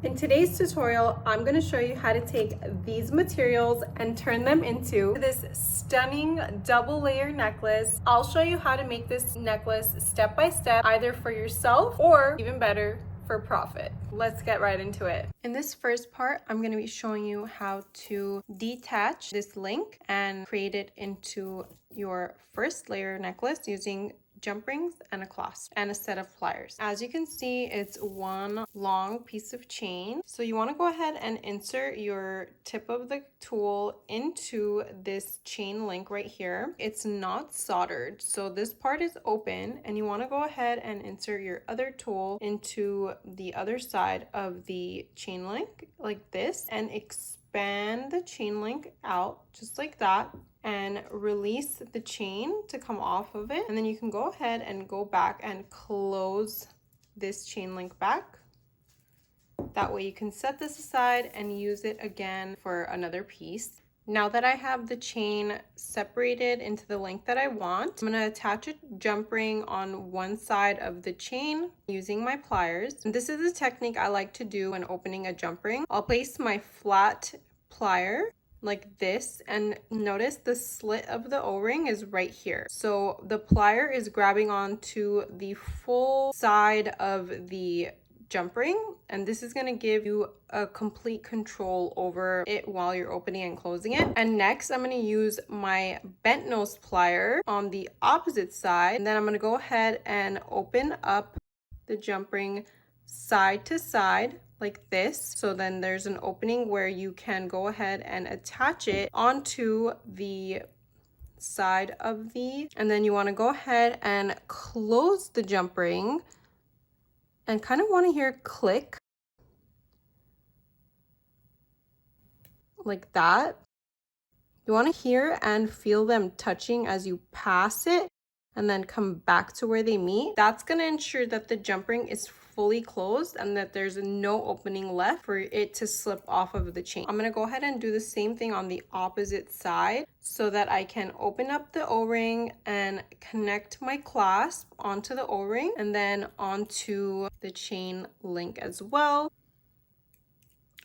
In today's tutorial, I'm going to show you how to take these materials and turn them into this stunning double layer necklace. I'll show you how to make this necklace step by step, either for yourself or even better, for profit. Let's get right into it. In this first part, I'm going to be showing you how to detach this link and create it into your first layer necklace using jump rings and a clasp and a set of pliers. As you can see, it's one long piece of chain. So you want to go ahead and insert your tip of the tool into this chain link right here. It's not soldered, so this part is open, and you want to go ahead and insert your other tool into the other side of the chain link like this and expand the chain link out just like that and release the chain to come off of it. And then you can go ahead and go back and close this chain link back. That way you can set this aside and use it again for another piece. Now that I have the chain separated into the length that I want, I'm going to attach a jump ring on one side of the chain using my pliers. And this is the technique I like to do when opening a jump ring. I'll place my flat plier like this, and notice the slit of the O-ring is right here. So the plier is grabbing onto the full side of the jump ring, and this is going to give you a complete control over it while you're opening and closing it. And next I'm going to use my bent nose plier on the opposite side, and then I'm going to go ahead and open up the jump ring side to side like this. So then there's an opening where you can go ahead and attach it onto the side of the, and then you want to go ahead and close the jump ring and kind of want to hear click like that. You want to hear and feel them touching as you pass it and then come back to where they meet. That's going to ensure that the jump ring is fully closed and that there's no opening left for it to slip off of the chain. I'm going to go ahead and do the same thing on the opposite side so that I can open up the O-ring and connect my clasp onto the O-ring and then onto the chain link as well.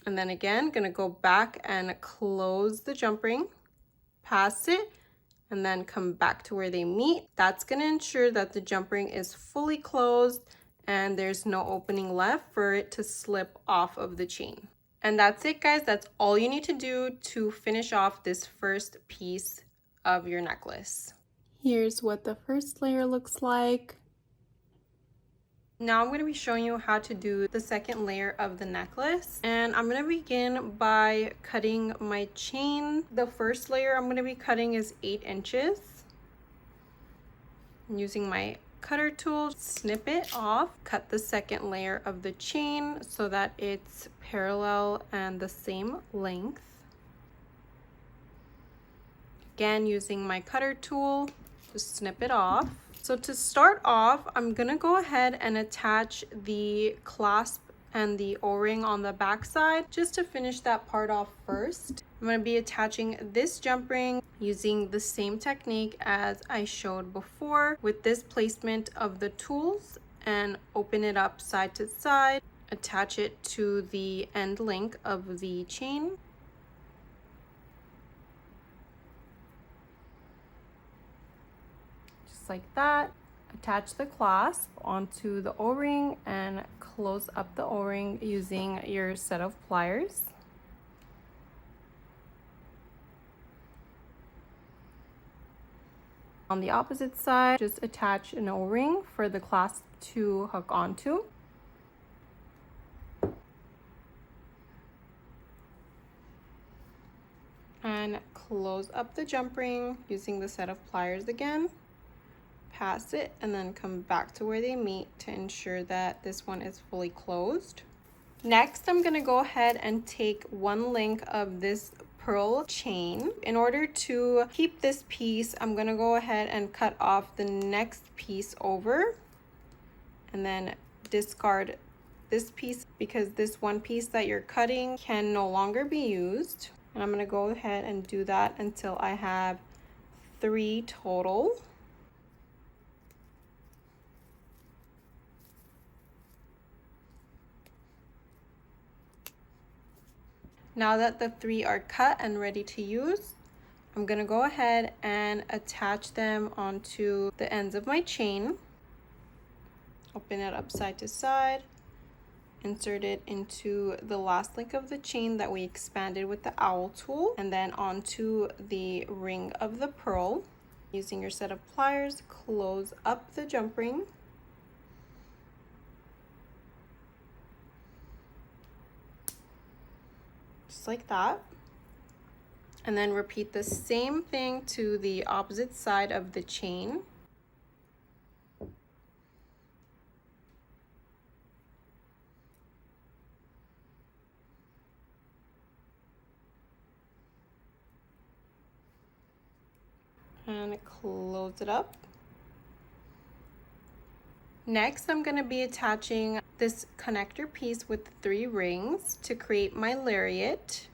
And then again, going to go back and close the jump ring, pass it, and then come back to where they meet. That's going to ensure that the jump ring is fully closed and there's no opening left for it to slip off of the chain. And that's it, guys. That's all you need to do to finish off this first piece of your necklace. Here's what the first layer looks like. Now I'm going to be showing you how to do the second layer of the necklace, and I'm going to begin by cutting my chain. The first layer I'm going to be cutting is 8 inches. I'm using my cutter tool, snip it off, cut the second layer of the chain so that it's parallel and the same length. Again, using my cutter tool, just snip it off. So to start off, I'm gonna go ahead and attach the clasp and the O-ring on the back side just to finish that part off first. I'm gonna be attaching this jump ring using the same technique as I showed before with this placement of the tools, and open it up side to side, attach it to the end link of the chain. Like that. Attach the clasp onto the O-ring and close up the O-ring using your set of pliers. On the opposite side, just attach an O-ring for the clasp to hook onto. And close up the jump ring using the set of pliers again. Pass it and then come back to where they meet to ensure that this one is fully closed. Next, I'm going to go ahead and take one link of this pearl chain. In order to keep this piece, I'm going to go ahead and cut off the next piece over and then discard this piece because this one piece that you're cutting can no longer be used. And I'm going to go ahead and do that until I have 3 total. Now that the 3 are cut and ready to use, I'm gonna go ahead and attach them onto the ends of my chain. Open it up side to side, insert it into the last link of the chain that we expanded with the owl tool, and then onto the ring of the pearl. Using your set of pliers, close up the jump ring. Just like that. And then repeat the same thing to the opposite side of the chain. And close it up. Next, I'm going to be attaching this connector piece with 3 rings to create my lariat.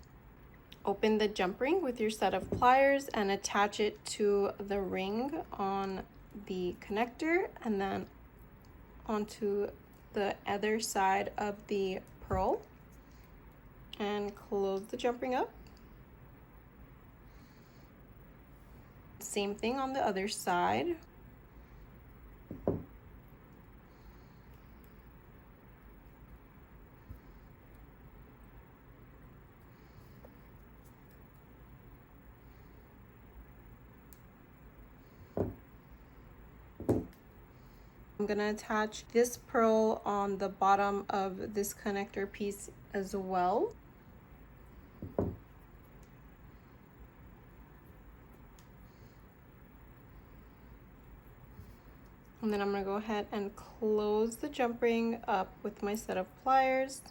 Open the jump ring with your set of pliers and attach it to the ring on the connector and then onto the other side of the pearl, and close the jump ring up. Same thing on the other side. I'm gonna attach this pearl on the bottom of this connector piece as well. And then I'm gonna go ahead and close the jump ring up with my set of pliers.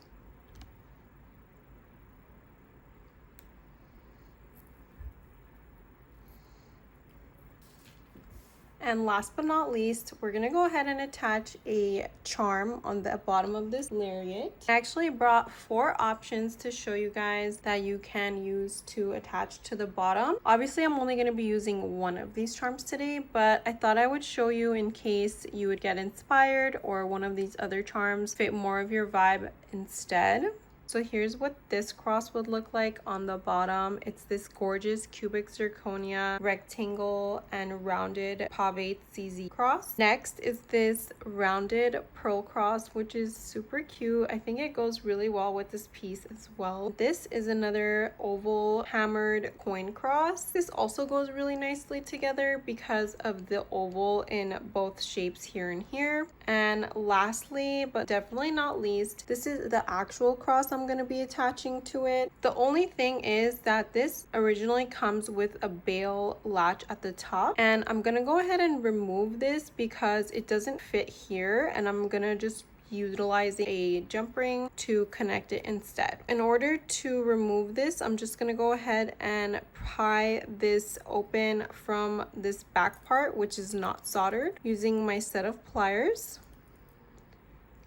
And last but not least, we're gonna go ahead and attach a charm on the bottom of this lariat. I actually brought 4 options to show you guys that you can use to attach to the bottom. Obviously, I'm only gonna be using one of these charms today, but I thought I would show you in case you would get inspired or one of these other charms fit more of your vibe instead. So here's what this cross would look like on the bottom. It's this gorgeous cubic zirconia rectangle and rounded pavate CZ cross. Next is this rounded pearl cross, which is super cute. I think it goes really well with this piece as well. This is another oval hammered coin cross. This also goes really nicely together because of the oval in both shapes here and here. And lastly, but definitely not least, this is the actual cross I'm going to be attaching to it. The only thing is that this originally comes with a bail latch at the top, and I'm going to go ahead and remove this because it doesn't fit here, and I'm going to just utilize a jump ring to connect it instead. In order to remove this, I'm just going to go ahead and pry this open from this back part, which is not soldered, using my set of pliers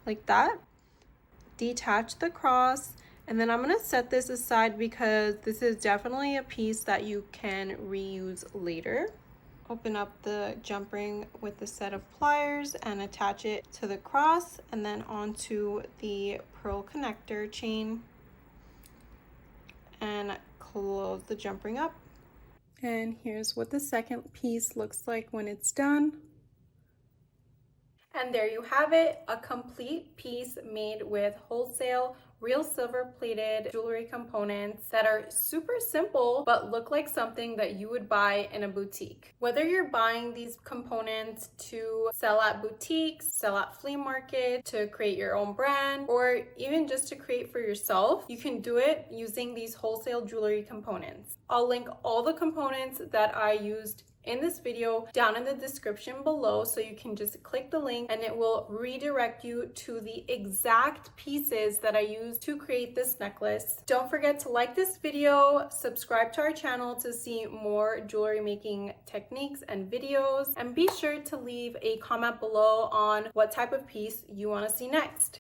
like that. Detach the cross, and then I'm going to set this aside because this is definitely a piece that you can reuse later. Open up the jump ring with the set of pliers and attach it to the cross and then onto the pearl connector chain and close the jump ring up. And here's what the second piece looks like when it's done. And there you have it, a complete piece made with wholesale real silver plated jewelry components that are super simple but look like something that you would buy in a boutique. Whether you're buying these components to sell at boutiques, sell at flea market, to create your own brand, or even just to create for yourself, you can do it using these wholesale jewelry components. I'll link all the components that I used in this video down in the description below, so you can just click the link and it will redirect you to the exact pieces that I used to create this necklace. Don't forget to like this video, subscribe to our channel to see more jewelry making techniques and videos, and be sure to leave a comment below on what type of piece you want to see next.